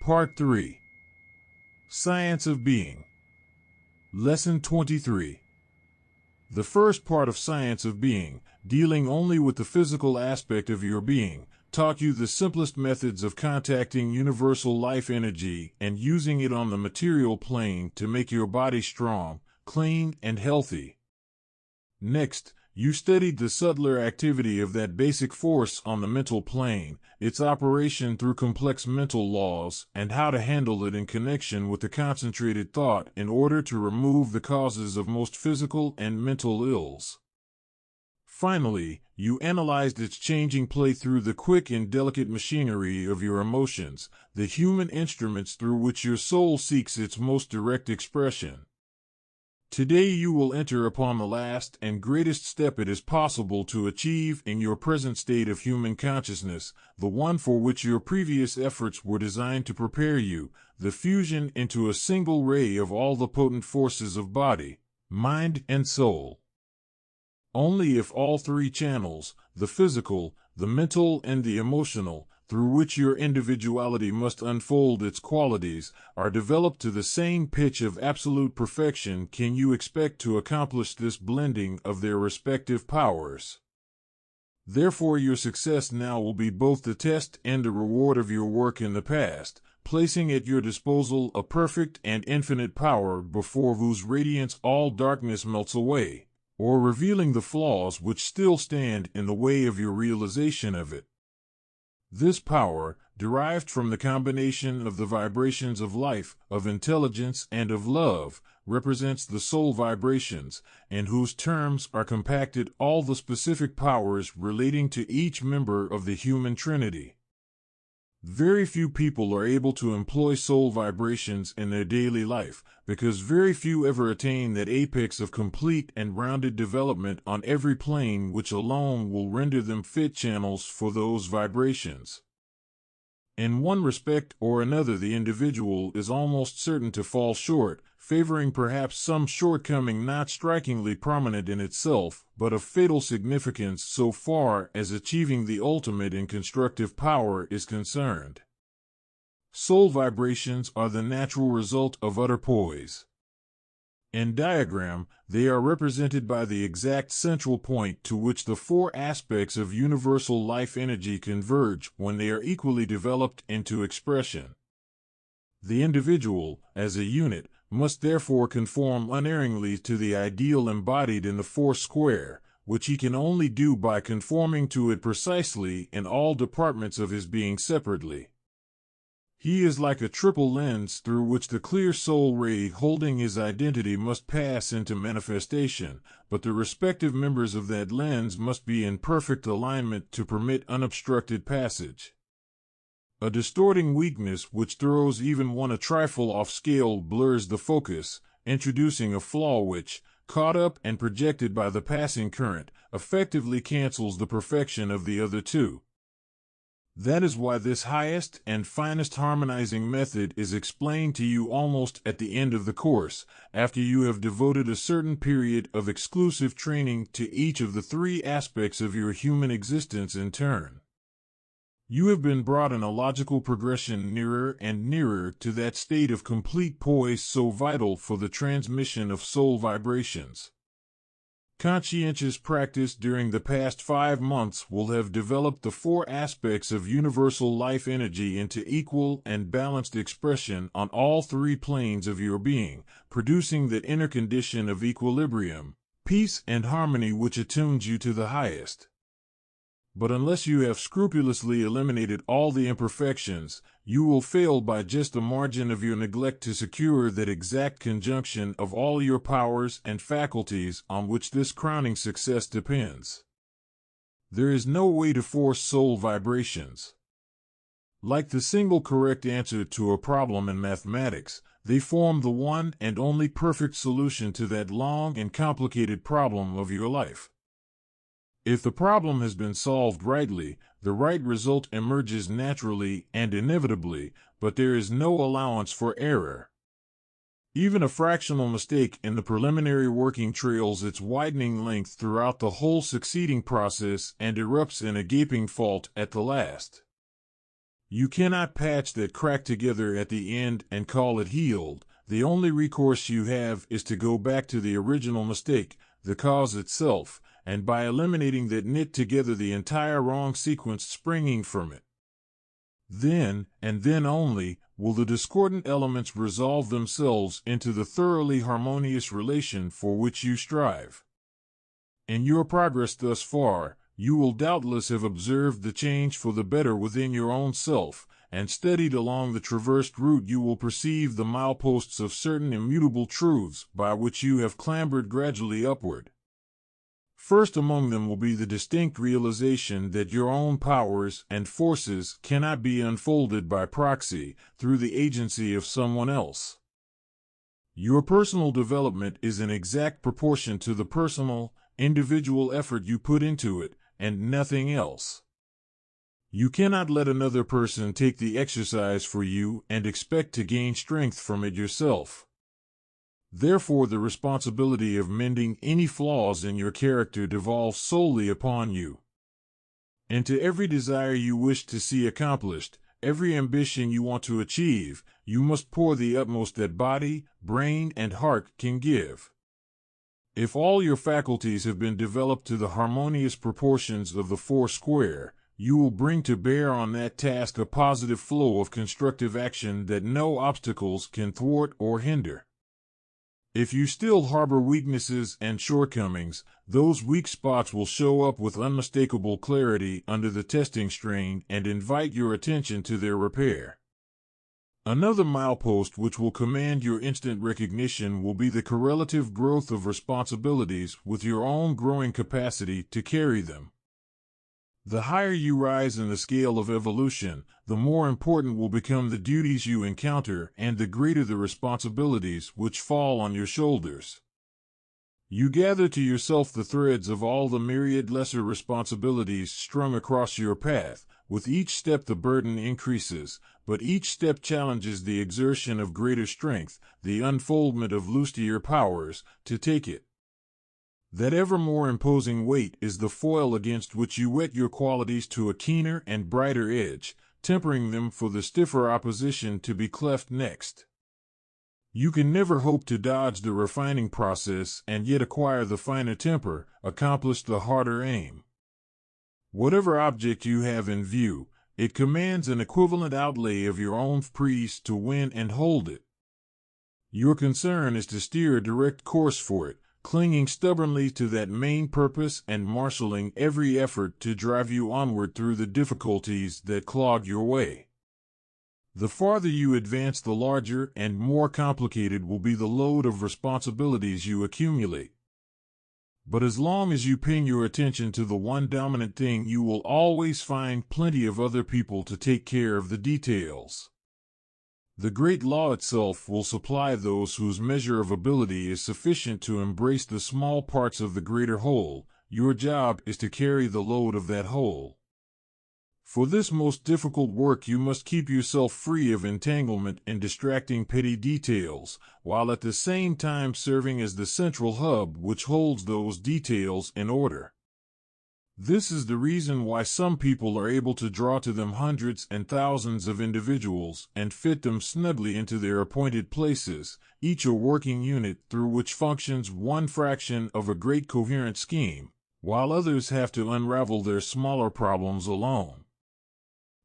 Part 3. Science of Being. Lesson 23. The first part of Science of Being, dealing only with the physical aspect of your being, taught you the simplest methods of contacting universal life energy and using it on the material plane to make your body strong, clean, and healthy. Next, you studied the subtler activity of that basic force on the mental plane, its operation through complex mental laws, and how to handle it in connection with the concentrated thought in order to remove the causes of most physical and mental ills. Finally, you analyzed its changing play through the quick and delicate machinery of your emotions, the human instruments through which your soul seeks its most direct expression. Today you will enter upon the last and greatest step it is possible to achieve in your present state of human consciousness, the one for which your previous efforts were designed to prepare you, the fusion into a single ray of all the potent forces of body, mind, and soul. Only if all three channels, the physical, the mental, and the emotional, through which your individuality must unfold its qualities, are developed to the same pitch of absolute perfection can you expect to accomplish this blending of their respective powers. Therefore your success now will be both the test and the reward of your work in the past, placing at your disposal a perfect and infinite power before whose radiance all darkness melts away, or revealing the flaws which still stand in the way of your realization of it. This power, derived from the combination of the vibrations of life, of intelligence, and of love, represents the soul vibrations, in whose terms are compacted all the specific powers relating to each member of the human trinity. Very few people are able to employ soul vibrations in their daily life, because very few ever attain that apex of complete and rounded development on every plane which alone will render them fit channels for those vibrations. In one respect or another the individual is almost certain to fall short, favoring perhaps some shortcoming not strikingly prominent in itself, but of fatal significance so far as achieving the ultimate in constructive power is concerned. Soul vibrations are the natural result of utter poise. In diagram, they are represented by the exact central point to which the four aspects of universal life energy converge when they are equally developed into expression. The individual, as a unit, must therefore conform unerringly to the ideal embodied in the four square, which he can only do by conforming to it precisely in all departments of his being separately. He is like a triple lens through which the clear soul ray holding his identity must pass into manifestation, but the respective members of that lens must be in perfect alignment to permit unobstructed passage. A distorting weakness which throws even one a trifle off scale blurs the focus, introducing a flaw which, caught up and projected by the passing current, effectively cancels the perfection of the other two. That is why this highest and finest harmonizing method is explained to you almost at the end of the course, after you have devoted a certain period of exclusive training to each of the three aspects of your human existence in turn. You have been brought in a logical progression nearer and nearer to that state of complete poise so vital for the transmission of soul vibrations. Conscientious practice during the past 5 months will have developed the four aspects of universal life energy into equal and balanced expression on all three planes of your being, producing that inner condition of equilibrium, peace, and harmony which attunes you to the highest. But unless you have scrupulously eliminated all the imperfections, you will fail by just the margin of your neglect to secure that exact conjunction of all your powers and faculties on which this crowning success depends. There is no way to force soul vibrations. Like the single correct answer to a problem in mathematics, they form the one and only perfect solution to that long and complicated problem of your life. If the problem has been solved rightly, the right result emerges naturally and inevitably, but there is no allowance for error. Even a fractional mistake in the preliminary working trails its widening length throughout the whole succeeding process and erupts in a gaping fault at the last. You cannot patch that crack together at the end and call it healed. The only recourse you have is to go back to the original mistake, the cause itself, and by eliminating that, knit together the entire wrong sequence springing from it. Then, and then only, will the discordant elements resolve themselves into the thoroughly harmonious relation for which you strive. In your progress thus far, you will doubtless have observed the change for the better within your own self, and studied along the traversed route you will perceive the mileposts of certain immutable truths by which you have clambered gradually upward. First among them will be the distinct realization that your own powers and forces cannot be unfolded by proxy through the agency of someone else. Your personal development is in exact proportion to the personal, individual effort you put into it, and nothing else. You cannot let another person take the exercise for you and expect to gain strength from it yourself. Therefore, the responsibility of mending any flaws in your character devolves solely upon you. And to every desire you wish to see accomplished, every ambition you want to achieve, you must pour the utmost that body, brain, and heart can give. If all your faculties have been developed to the harmonious proportions of the four square, you will bring to bear on that task a positive flow of constructive action that no obstacles can thwart or hinder. If you still harbor weaknesses and shortcomings, those weak spots will show up with unmistakable clarity under the testing strain and invite your attention to their repair. Another milepost which will command your instant recognition will be the correlative growth of responsibilities with your own growing capacity to carry them. The higher you rise in the scale of evolution, the more important will become the duties you encounter and the greater the responsibilities which fall on your shoulders. You gather to yourself the threads of all the myriad lesser responsibilities strung across your path. With each step the burden increases, but each step challenges the exertion of greater strength, the unfoldment of loftier powers, to take it. That ever more imposing weight is the foil against which you whet your qualities to a keener and brighter edge, tempering them for the stiffer opposition to be cleft next. You can never hope to dodge the refining process and yet acquire the finer temper, accomplish the harder aim. Whatever object you have in view, it commands an equivalent outlay of your own praise to win and hold it. Your concern is to steer a direct course for it, clinging stubbornly to that main purpose and marshaling every effort to drive you onward through the difficulties that clog your way. The farther you advance, the larger and more complicated will be the load of responsibilities you accumulate. But as long as you ping your attention to the one dominant thing, you will always find plenty of other people to take care of the details. The great law itself will supply those whose measure of ability is sufficient to embrace the small parts of the greater whole. Your job is to carry the load of that whole. For this most difficult work you must keep yourself free of entanglement in distracting petty details, while at the same time serving as the central hub which holds those details in order. This is the reason why some people are able to draw to them hundreds and thousands of individuals and fit them snugly into their appointed places, each a working unit through which functions one fraction of a great coherent scheme, while others have to unravel their smaller problems alone.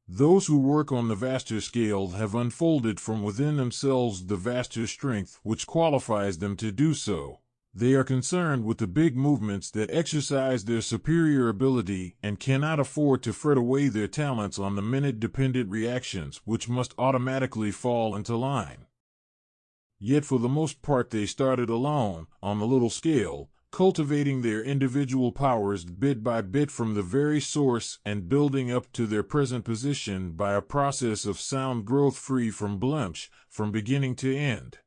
Those who work on the vaster scale have unfolded from within themselves the vaster strength which qualifies them to do so. They are concerned with the big movements that exercise their superior ability and cannot afford to fret away their talents on the minute-dependent reactions which must automatically fall into line. Yet for the most part they started alone, on the little scale, cultivating their individual powers bit by bit from the very source and building up to their present position by a process of sound growth free from blemish, from beginning to end.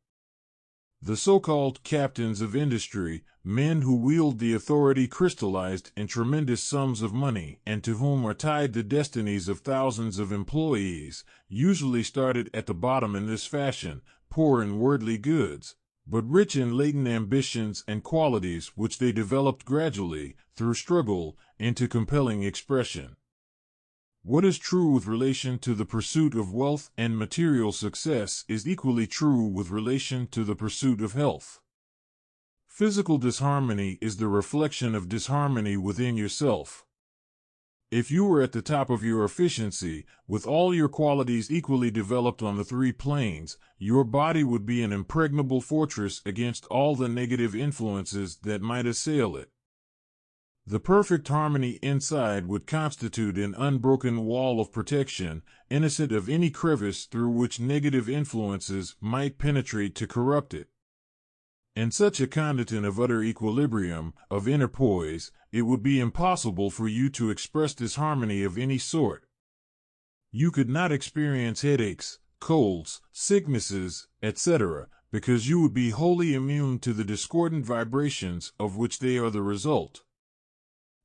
The so-called captains of industry, men who wield the authority crystallized in tremendous sums of money and to whom are tied the destinies of thousands of employees, usually started at the bottom in this fashion, poor in worldly goods, but rich in latent ambitions and qualities which they developed gradually, through struggle, into compelling expression. What is true with relation to the pursuit of wealth and material success is equally true with relation to the pursuit of health. Physical disharmony is the reflection of disharmony within yourself. If you were at the top of your efficiency, with all your qualities equally developed on the three planes, your body would be an impregnable fortress against all the negative influences that might assail it. The perfect harmony inside would constitute an unbroken wall of protection, innocent of any crevice through which negative influences might penetrate to corrupt it. In such a condition of utter equilibrium, of inner poise, it would be impossible for you to express disharmony of any sort. You could not experience headaches, colds, sicknesses, etc., because you would be wholly immune to the discordant vibrations of which they are the result.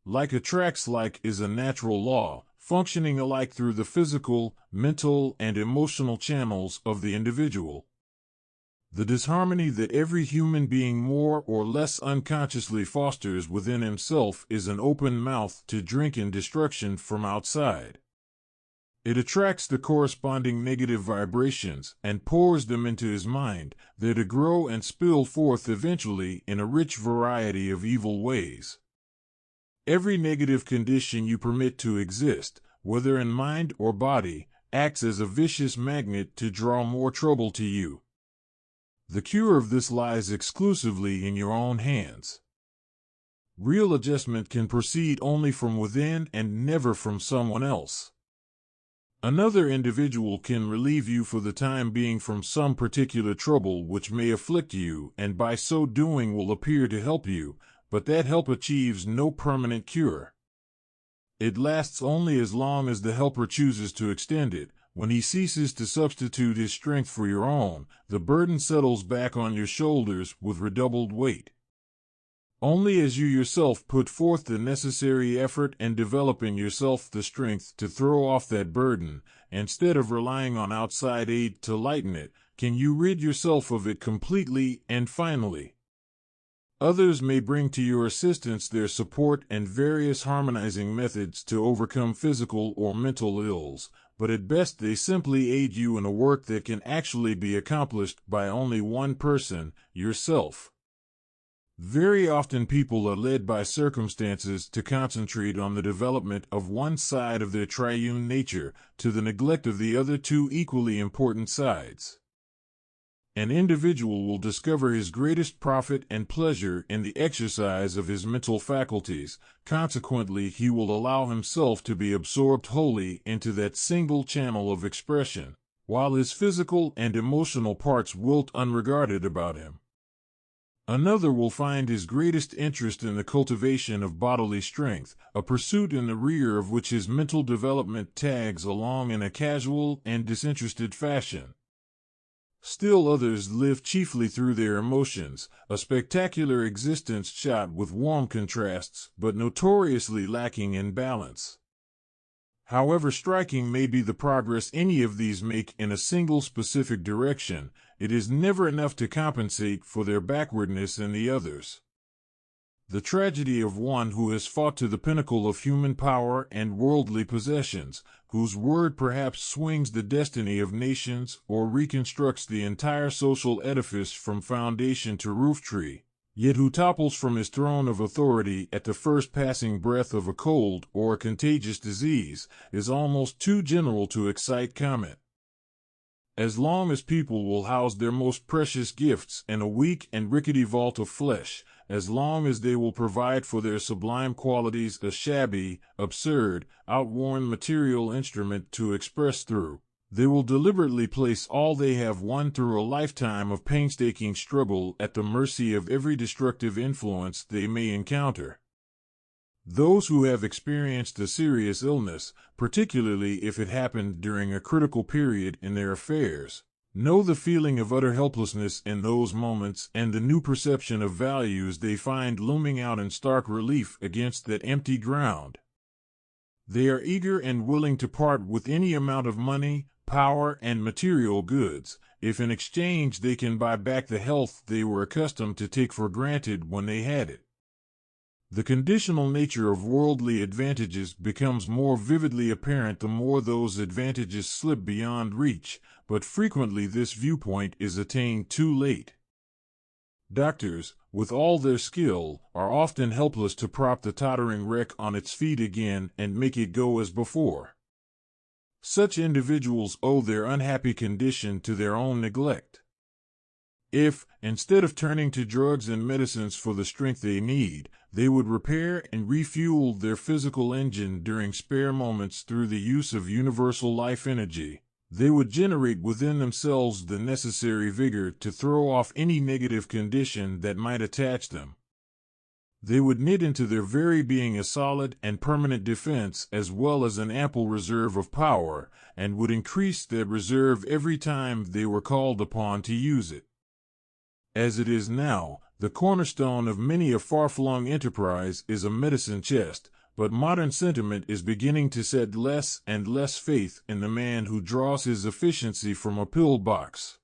Like attracts like is a natural law, functioning alike through the physical, mental, and emotional channels of the individual. The disharmony that every human being more or less unconsciously fosters within himself is an open mouth to drink in destruction from outside. It attracts the corresponding negative vibrations and pours them into his mind, there to grow and spill forth eventually in a rich variety of evil ways. Every negative condition you permit to exist, whether in mind or body, acts as a vicious magnet to draw more trouble to you. The cure of this lies exclusively in your own hands. Real adjustment can proceed only from within and never from someone else. Another individual can relieve you for the time being from some particular trouble which may afflict you, and by so doing will appear to help you, but that help achieves no permanent cure. It lasts only as long as the helper chooses to extend it. When he ceases to substitute his strength for your own, the burden settles back on your shoulders with redoubled weight. Only as you yourself put forth the necessary effort and develop in yourself the strength to throw off that burden, instead of relying on outside aid to lighten it, can you rid yourself of it completely and finally. Others may bring to your assistance their support and various harmonizing methods to overcome physical or mental ills, but at best they simply aid you in a work that can actually be accomplished by only one person, yourself. Very often people are led by circumstances to concentrate on the development of one side of their triune nature, to the neglect of the other two equally important sides. An individual will discover his greatest profit and pleasure in the exercise of his mental faculties. Consequently, he will allow himself to be absorbed wholly into that single channel of expression, while his physical and emotional parts wilt unregarded about him. Another will find his greatest interest in the cultivation of bodily strength, a pursuit in the rear of which his mental development tags along in a casual and disinterested fashion. Still others live chiefly through their emotions, a spectacular existence shot with warm contrasts, but notoriously lacking in balance. However striking may be the progress any of these make in a single specific direction, it is never enough to compensate for their backwardness in the others. The tragedy of one who has fought to the pinnacle of human power and worldly possessions, whose word perhaps swings the destiny of nations or reconstructs the entire social edifice from foundation to roof tree, yet who topples from his throne of authority at the first passing breath of a cold or a contagious disease, is almost too general to excite comment. As long as people will house their most precious gifts in a weak and rickety vault of flesh, as long as they will provide for their sublime qualities a shabby, absurd, outworn material instrument to express through, they will deliberately place all they have won through a lifetime of painstaking struggle at the mercy of every destructive influence they may encounter. Those who have experienced a serious illness, particularly if it happened during a critical period in their affairs, know the feeling of utter helplessness in those moments and the new perception of values they find looming out in stark relief against that empty ground. They are eager and willing to part with any amount of money, power, and material goods, if in exchange they can buy back the health they were accustomed to take for granted when they had it. The conditional nature of worldly advantages becomes more vividly apparent the more those advantages slip beyond reach, but frequently this viewpoint is attained too late. Doctors, with all their skill, are often helpless to prop the tottering wreck on its feet again and make it go as before. Such individuals owe their unhappy condition to their own neglect. If, instead of turning to drugs and medicines for the strength they need, they would repair and refuel their physical engine during spare moments through the use of universal life energy, they would generate within themselves the necessary vigor to throw off any negative condition that might attach them. They would knit into their very being a solid and permanent defense as well as an ample reserve of power, and would increase that reserve every time they were called upon to use it. As it is now, the cornerstone of many a far-flung enterprise is a medicine chest, but modern sentiment is beginning to set less and less faith in the man who draws his efficiency from a pill box.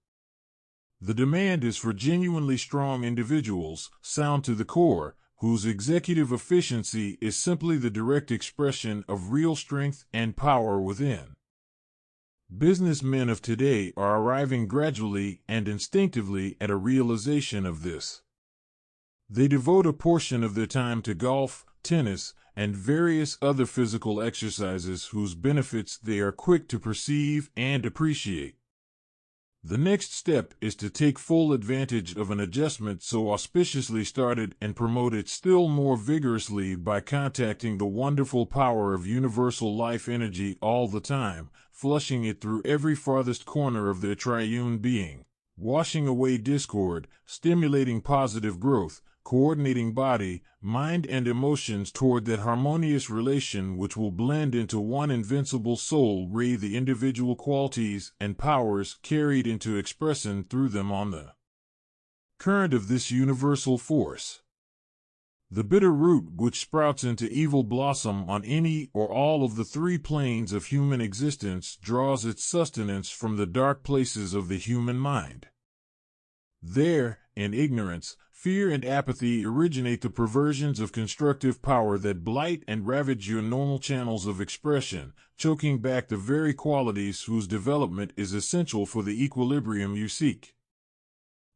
The demand is for genuinely strong individuals, sound to the core, whose executive efficiency is simply the direct expression of real strength and power within. Businessmen of today are arriving gradually and instinctively at a realization of this. They devote a portion of their time to golf, tennis, and various other physical exercises whose benefits they are quick to perceive and appreciate. The next step is to take full advantage of an adjustment so auspiciously started and promote it still more vigorously by contacting the wonderful power of universal life energy all the time, flushing it through every farthest corner of their triune being, washing away discord, stimulating positive growth, coordinating body, mind, and emotions toward that harmonious relation which will blend into one invincible soul ray the individual qualities and powers carried into expression through them on the current of this universal force. The bitter root which sprouts into evil blossom on any or all of the three planes of human existence draws its sustenance from the dark places of the human mind. There, in ignorance, fear and apathy originate the perversions of constructive power that blight and ravage your normal channels of expression, choking back the very qualities whose development is essential for the equilibrium you seek.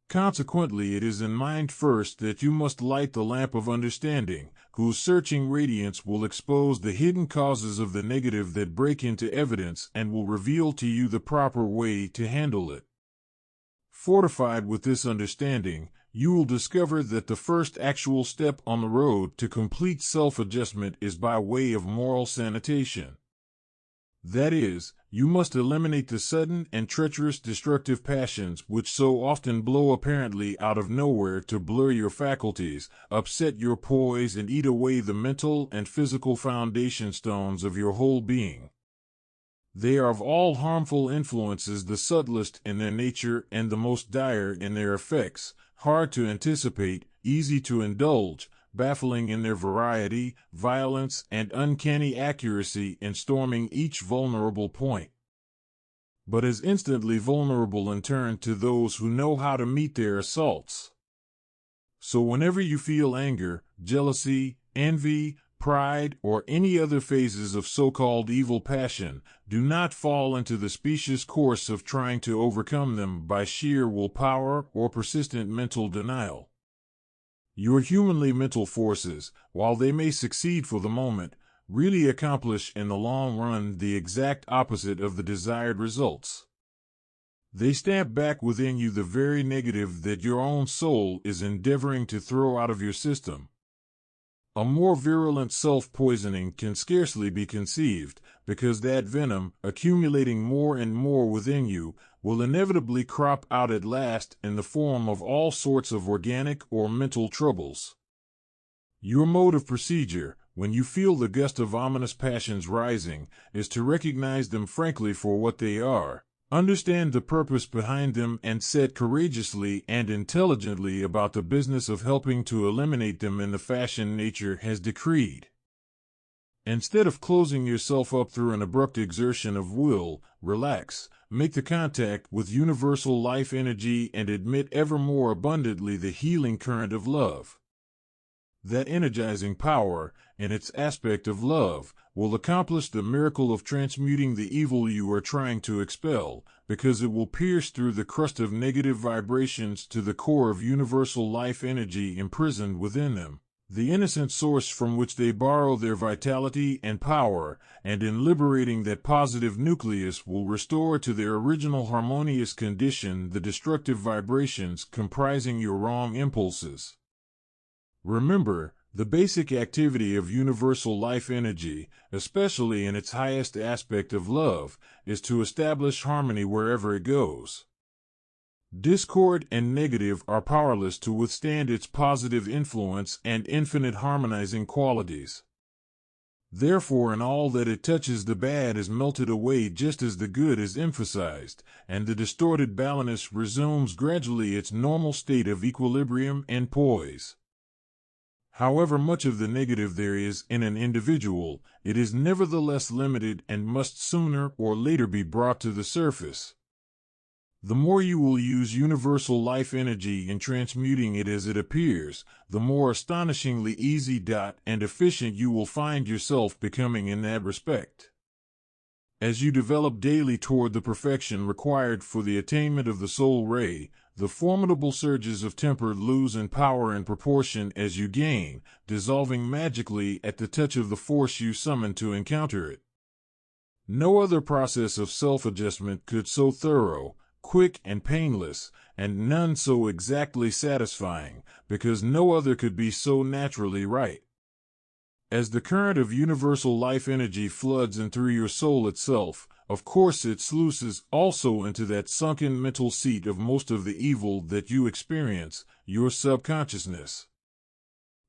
Consequently, it is in mind first that you must light the lamp of understanding, whose searching radiance will expose the hidden causes of the negative that break into evidence and will reveal to you the proper way to handle it. Fortified with this understanding, you will discover that the first actual step on the road to complete self-adjustment is by way of moral sanitation. That is, you must eliminate the sudden and treacherous destructive passions which so often blow apparently out of nowhere to blur your faculties, upset your poise, and eat away the mental and physical foundation stones of your whole being. They are of all harmful influences the subtlest in their nature and the most dire in their effects, hard to anticipate, easy to indulge, baffling in their variety, violence, and uncanny accuracy in storming each vulnerable point, but as instantly vulnerable in turn to those who know how to meet their assaults. So whenever you feel anger, jealousy, envy, pride, or any other phases of so-called evil passion, do not fall into the specious course of trying to overcome them by sheer willpower or persistent mental denial. Your humanly mental forces, while they may succeed for the moment, really accomplish in the long run the exact opposite of the desired results. They stamp back within you the very negative that your own soul is endeavoring to throw out of your system. A more virulent self-poisoning can scarcely be conceived, because that venom, accumulating more and more within you, will inevitably crop out at last in the form of all sorts of organic or mental troubles. Your mode of procedure, when you feel the gust of ominous passions rising, is to recognize them frankly for what they are, understand the purpose behind them, and set courageously and intelligently about the business of helping to eliminate them in the fashion nature has decreed. Instead of closing yourself up through an abrupt exertion of will, relax, make the contact with universal life energy, and admit ever more abundantly the healing current of love. That energizing power, and its aspect of love, will accomplish the miracle of transmuting the evil you are trying to expel, because it will pierce through the crust of negative vibrations to the core of universal life energy imprisoned within them, the innocent source from which they borrow their vitality and power, and in liberating that positive nucleus will restore to their original harmonious condition the destructive vibrations comprising your wrong impulses. Remember, the basic activity of universal life energy, especially in its highest aspect of love, is to establish harmony wherever it goes. Discord and negative are powerless to withstand its positive influence and infinite harmonizing qualities. Therefore, in all that it touches, the bad is melted away just as the good is emphasized, and the distorted balance resumes gradually its normal state of equilibrium and poise. However much of the negative there is in an individual, it is nevertheless limited and must sooner or later be brought to the surface. The more you will use universal life energy in transmuting it as it appears, the more astonishingly easy and efficient you will find yourself becoming in that respect. As you develop daily toward the perfection required for the attainment of the soul ray, the formidable surges of temper lose in power in proportion as you gain, dissolving magically at the touch of the force you summon to encounter it. No other process of self-adjustment could so thorough, quick and painless, and none so exactly satisfying, because no other could be so naturally right. As the current of universal life energy floods in through your soul itself, of course it sluices also into that sunken mental seat of most of the evil that you experience, your subconsciousness.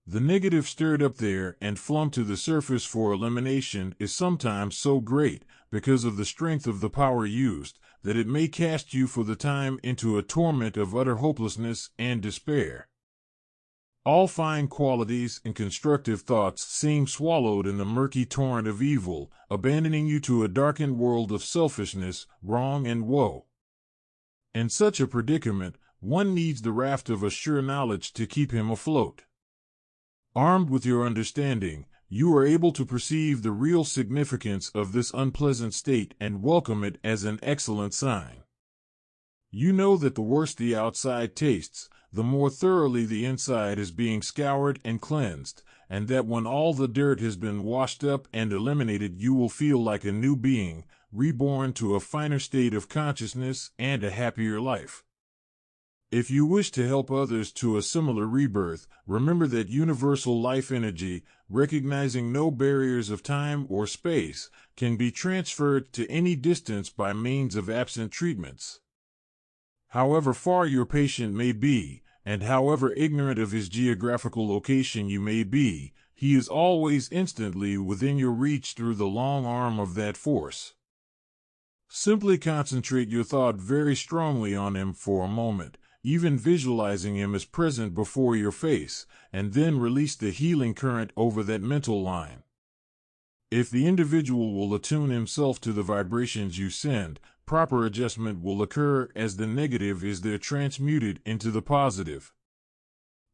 The negative stirred up there and flung to the surface for elimination is sometimes so great, because of the strength of the power used, that it may cast you for the time into a torment of utter hopelessness and despair. All fine qualities and constructive thoughts seem swallowed in the murky torrent of evil, abandoning you to a darkened world of selfishness, wrong, and woe. In such a predicament, one needs the raft of a sure knowledge to keep him afloat. Armed with your understanding, you are able to perceive the real significance of this unpleasant state and welcome it as an excellent sign. You know that the worse the outside tastes, the more thoroughly the inside is being scoured and cleansed, and that when all the dirt has been washed up and eliminated, you will feel like a new being, reborn to a finer state of consciousness and a happier life. If you wish to help others to a similar rebirth, remember that universal life energy, recognizing no barriers of time or space, can be transferred to any distance by means of absent treatments. However far your patient may be, and however ignorant of his geographical location you may be, he is always instantly within your reach through the long arm of that force. Simply concentrate your thought very strongly on him for a moment, even visualizing him as present before your face, and then release the healing current over that mental line. If the individual will attune himself to the vibrations you send, proper adjustment will occur as the negative is there transmuted into the positive.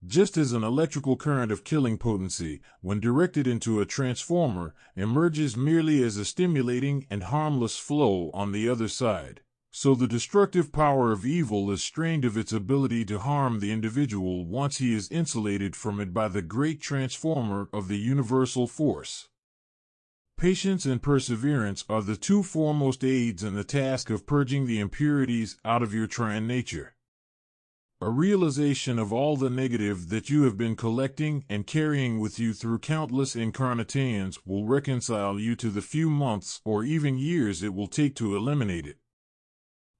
Just as an electrical current of killing potency, when directed into a transformer, emerges merely as a stimulating and harmless flow on the other side, so the destructive power of evil is strained of its ability to harm the individual once he is insulated from it by the great transformer of the universal force. Patience and perseverance are the two foremost aids in the task of purging the impurities out of your trine nature. A realization of all the negative that you have been collecting and carrying with you through countless incarnations will reconcile you to the few months or even years it will take to eliminate it.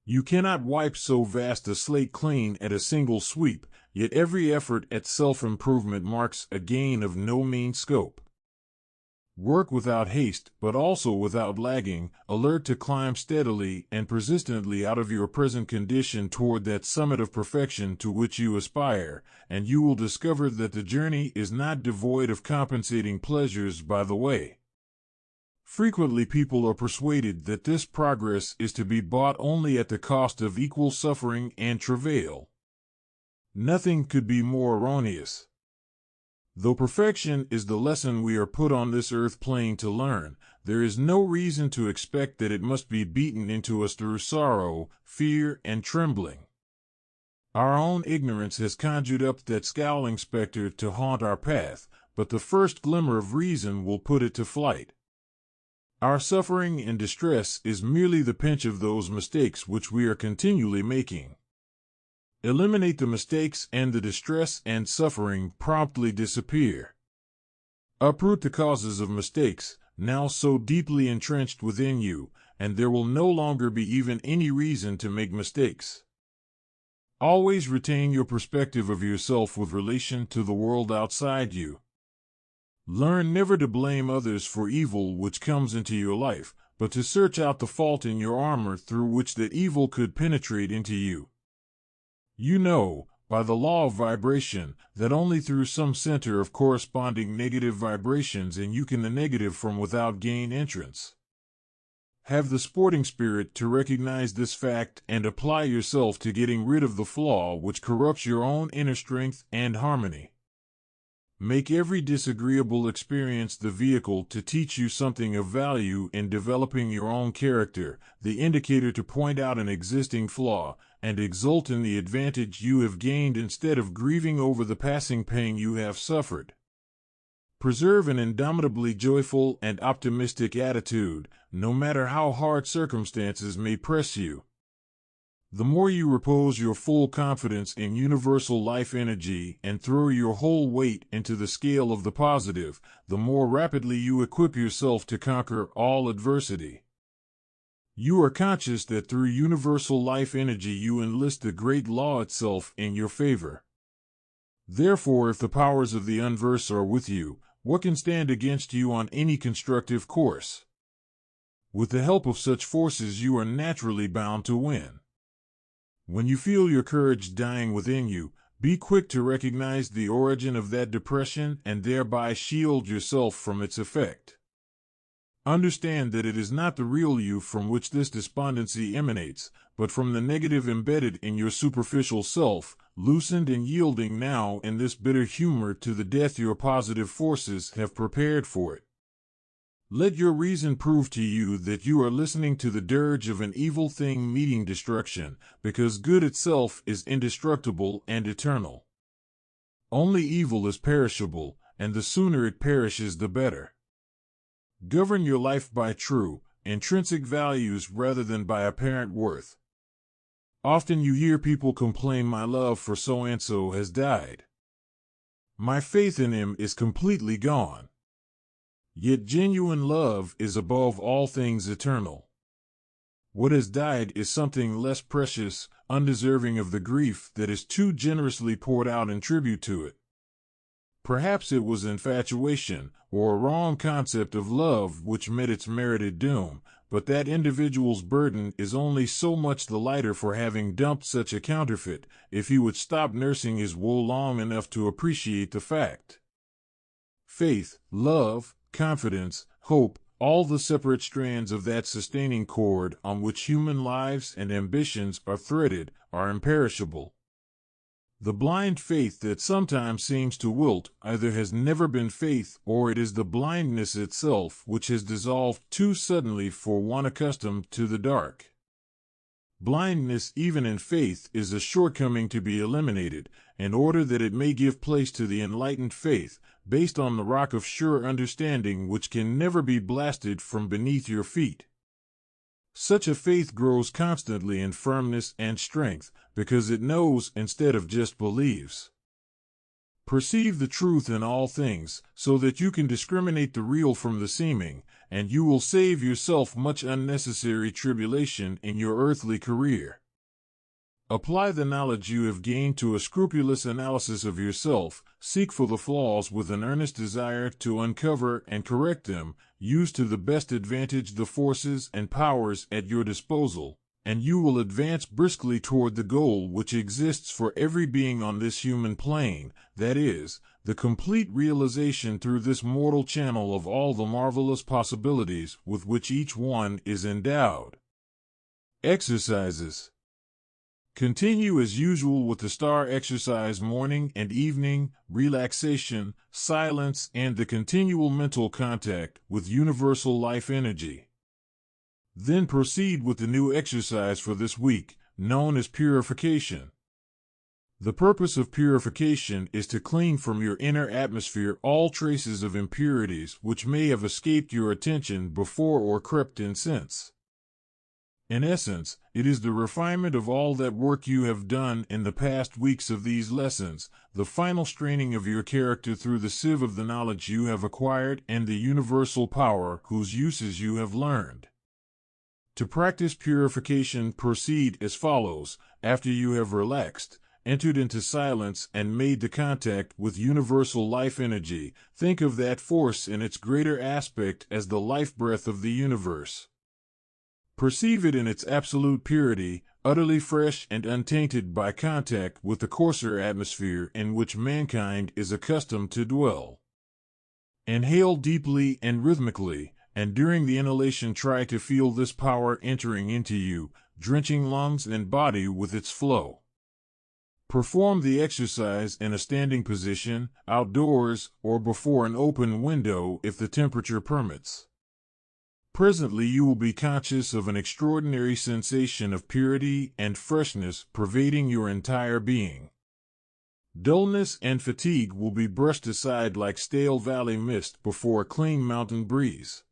You cannot wipe so vast a slate clean at a single sweep, yet every effort at self-improvement marks a gain of no mean scope. Work without haste, but also without lagging, alert to climb steadily and persistently out of your present condition toward that summit of perfection to which you aspire, and you will discover that the journey is not devoid of compensating pleasures by the way. Frequently people are persuaded that this progress is to be bought only at the cost of equal suffering and travail. Nothing could be more erroneous. Though perfection is the lesson we are put on this earth plane to learn, there is no reason to expect that it must be beaten into us through sorrow, fear, and trembling. Our own ignorance has conjured up that scowling specter to haunt our path, but the first glimmer of reason will put it to flight. Our suffering and distress is merely the pinch of those mistakes which we are continually making. Eliminate the mistakes and the distress and suffering promptly disappear. Uproot the causes of mistakes, now so deeply entrenched within you, and there will no longer be even any reason to make mistakes. Always retain your perspective of yourself with relation to the world outside you. Learn never to blame others for evil which comes into your life, but to search out the fault in your armor through which that evil could penetrate into you. You know, by the law of vibration, that only through some center of corresponding negative vibrations and you can the negative from without gain entrance. Have the sporting spirit to recognize this fact and apply yourself to getting rid of the flaw which corrupts your own inner strength and harmony. Make every disagreeable experience the vehicle to teach you something of value in developing your own character, the indicator to point out an existing flaw, and exult in the advantage you have gained instead of grieving over the passing pain you have suffered. Preserve an indomitably joyful and optimistic attitude, no matter how hard circumstances may press you. The more you repose your full confidence in universal life energy and throw your whole weight into the scale of the positive, the more rapidly you equip yourself to conquer all adversity. You are conscious that through universal life energy you enlist the great law itself in your favor. Therefore, if the powers of the universe are with you, what can stand against you on any constructive course? With the help of such forces you are naturally bound to win. When you feel your courage dying within you, be quick to recognize the origin of that depression and thereby shield yourself from its effect. Understand that it is not the real you from which this despondency emanates, but from the negative embedded in your superficial self, loosened and yielding now in this bitter humor to the death your positive forces have prepared for it. Let your reason prove to you that you are listening to the dirge of an evil thing meeting destruction, because good itself is indestructible and eternal. Only evil is perishable, and the sooner it perishes the better. Govern your life by true, intrinsic values rather than by apparent worth. Often you hear people complain, "My love for so-and-so has died. My faith in him is completely gone." Yet genuine love is above all things eternal. What has died is something less precious, undeserving of the grief that is too generously poured out in tribute to it. Perhaps it was infatuation, or a wrong concept of love which met its merited doom, but that individual's burden is only so much the lighter for having dumped such a counterfeit, if he would stop nursing his woe long enough to appreciate the fact. Faith, love, confidence, hope, all the separate strands of that sustaining cord on which human lives and ambitions are threaded, are imperishable. The blind faith that sometimes seems to wilt either has never been faith, or it is the blindness itself which has dissolved too suddenly for one accustomed to the dark. Blindness, even in faith, is a shortcoming to be eliminated, in order that it may give place to the enlightened faith, based on the rock of sure understanding which can never be blasted from beneath your feet. Such a faith grows constantly in firmness and strength, because it knows instead of just believes. Perceive the truth in all things, so that you can discriminate the real from the seeming, and you will save yourself much unnecessary tribulation in your earthly career. Apply the knowledge you have gained to a scrupulous analysis of yourself, seek for the flaws with an earnest desire to uncover and correct them, use to the best advantage the forces and powers at your disposal, and you will advance briskly toward the goal which exists for every being on this human plane, that is, the complete realization through this mortal channel of all the marvelous possibilities with which each one is endowed. Exercises. Continue as usual with the star exercise morning and evening, relaxation, silence, and the continual mental contact with universal life energy. Then proceed with the new exercise for this week, known as purification. The purpose of purification is to clean from your inner atmosphere all traces of impurities which may have escaped your attention before or crept in since. In essence, it is the refinement of all that work you have done in the past weeks of these lessons, the final straining of your character through the sieve of the knowledge you have acquired and the universal power whose uses you have learned. To practice purification, proceed as follows. After you have relaxed, entered into silence, and made the contact with universal life energy, think of that force in its greater aspect as the life breath of the universe. Perceive it in its absolute purity, utterly fresh and untainted by contact with the coarser atmosphere in which mankind is accustomed to dwell. Inhale deeply and rhythmically, and during the inhalation try to feel this power entering into you, drenching lungs and body with its flow. Perform the exercise in a standing position, outdoors, or before an open window if the temperature permits. Presently you will be conscious of an extraordinary sensation of purity and freshness pervading your entire being. Dullness and fatigue will be brushed aside like stale valley mist before a clean mountain breeze.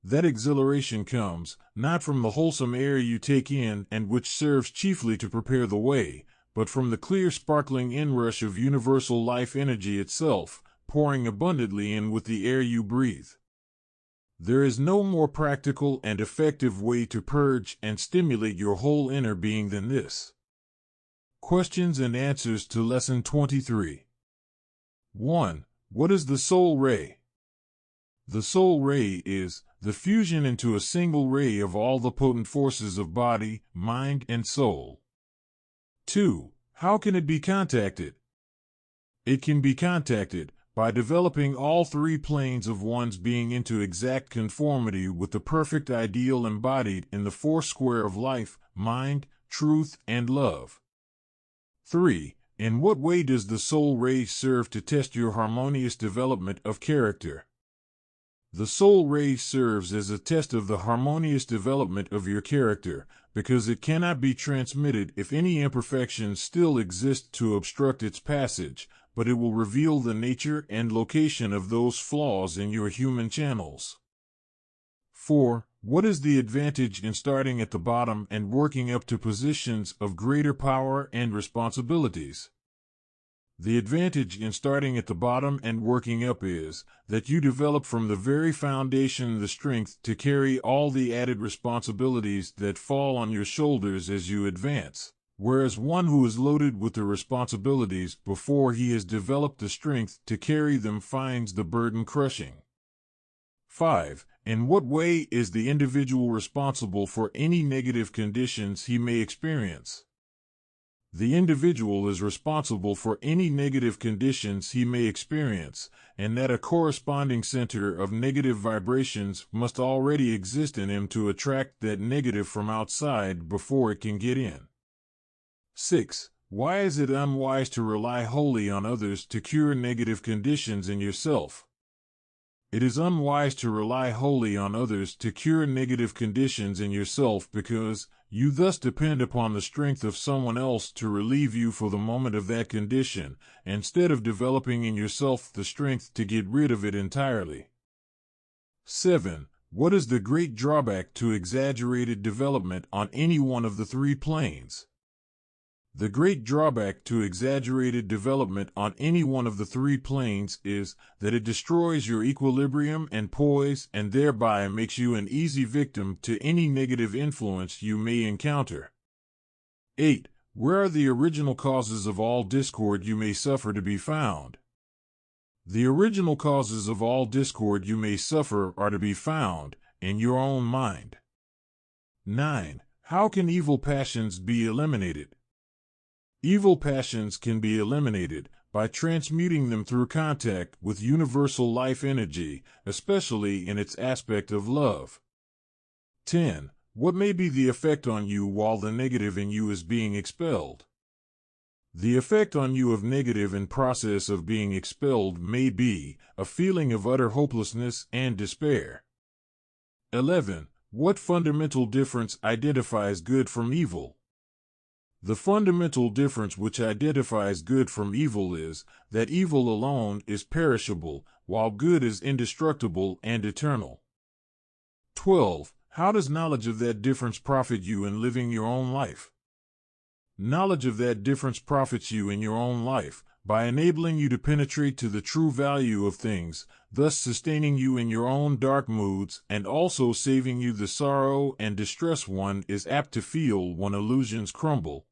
That exhilaration comes, not from the wholesome air you take in and which serves chiefly to prepare the way, but from the clear sparkling inrush of universal life energy itself, pouring abundantly in with the air you breathe. There is no more practical and effective way to purge and stimulate your whole inner being than this. Questions and answers to Lesson 23. 1. What is the soul ray? The soul ray is the fusion into a single ray of all the potent forces of body, mind, and soul. 2. How can it be contacted? It can be contacted by developing all three planes of one's being into exact conformity with the perfect ideal embodied in the four square of life, mind, truth, and love. 3. In what way does the soul ray serve to test your harmonious development of character? The soul ray serves as a test of the harmonious development of your character, because it cannot be transmitted if any imperfections still exist to obstruct its passage, but it will reveal the nature and location of those flaws in your human channels. 4. What is the advantage in starting at the bottom and working up to positions of greater power and responsibilities? The advantage in starting at the bottom and working up is that you develop from the very foundation the strength to carry all the added responsibilities that fall on your shoulders as you advance, whereas one who is loaded with the responsibilities before he has developed the strength to carry them finds the burden crushing. 5. In what way is the individual responsible for any negative conditions he may experience? The individual is responsible for any negative conditions he may experience, and that a corresponding center of negative vibrations must already exist in him to attract that negative from outside before it can get in. 6. Why is it unwise to rely wholly on others to cure negative conditions in yourself? It is unwise to rely wholly on others to cure negative conditions in yourself because you thus depend upon the strength of someone else to relieve you for the moment of that condition, instead of developing in yourself the strength to get rid of it entirely. 7. What is the great drawback to exaggerated development on any one of the three planes? The great drawback to exaggerated development on any one of the three planes is that it destroys your equilibrium and poise and thereby makes you an easy victim to any negative influence you may encounter. 8. Where are the original causes of all discord you may suffer to be found? The original causes of all discord you may suffer are to be found in your own mind. 9. How can evil passions be eliminated? Evil passions can be eliminated by transmuting them through contact with universal life energy, especially in its aspect of love. 10. What may be the effect on you while the negative in you is being expelled? The effect on you of negative in process of being expelled may be a feeling of utter hopelessness and despair. 11. What fundamental difference identifies good from evil? The fundamental difference which identifies good from evil is that evil alone is perishable, while good is indestructible and eternal. 12. How does knowledge of that difference profit you in living your own life? Knowledge of that difference profits you in your own life by enabling you to penetrate to the true value of things, thus sustaining you in your own dark moods and also saving you the sorrow and distress one is apt to feel when illusions crumble.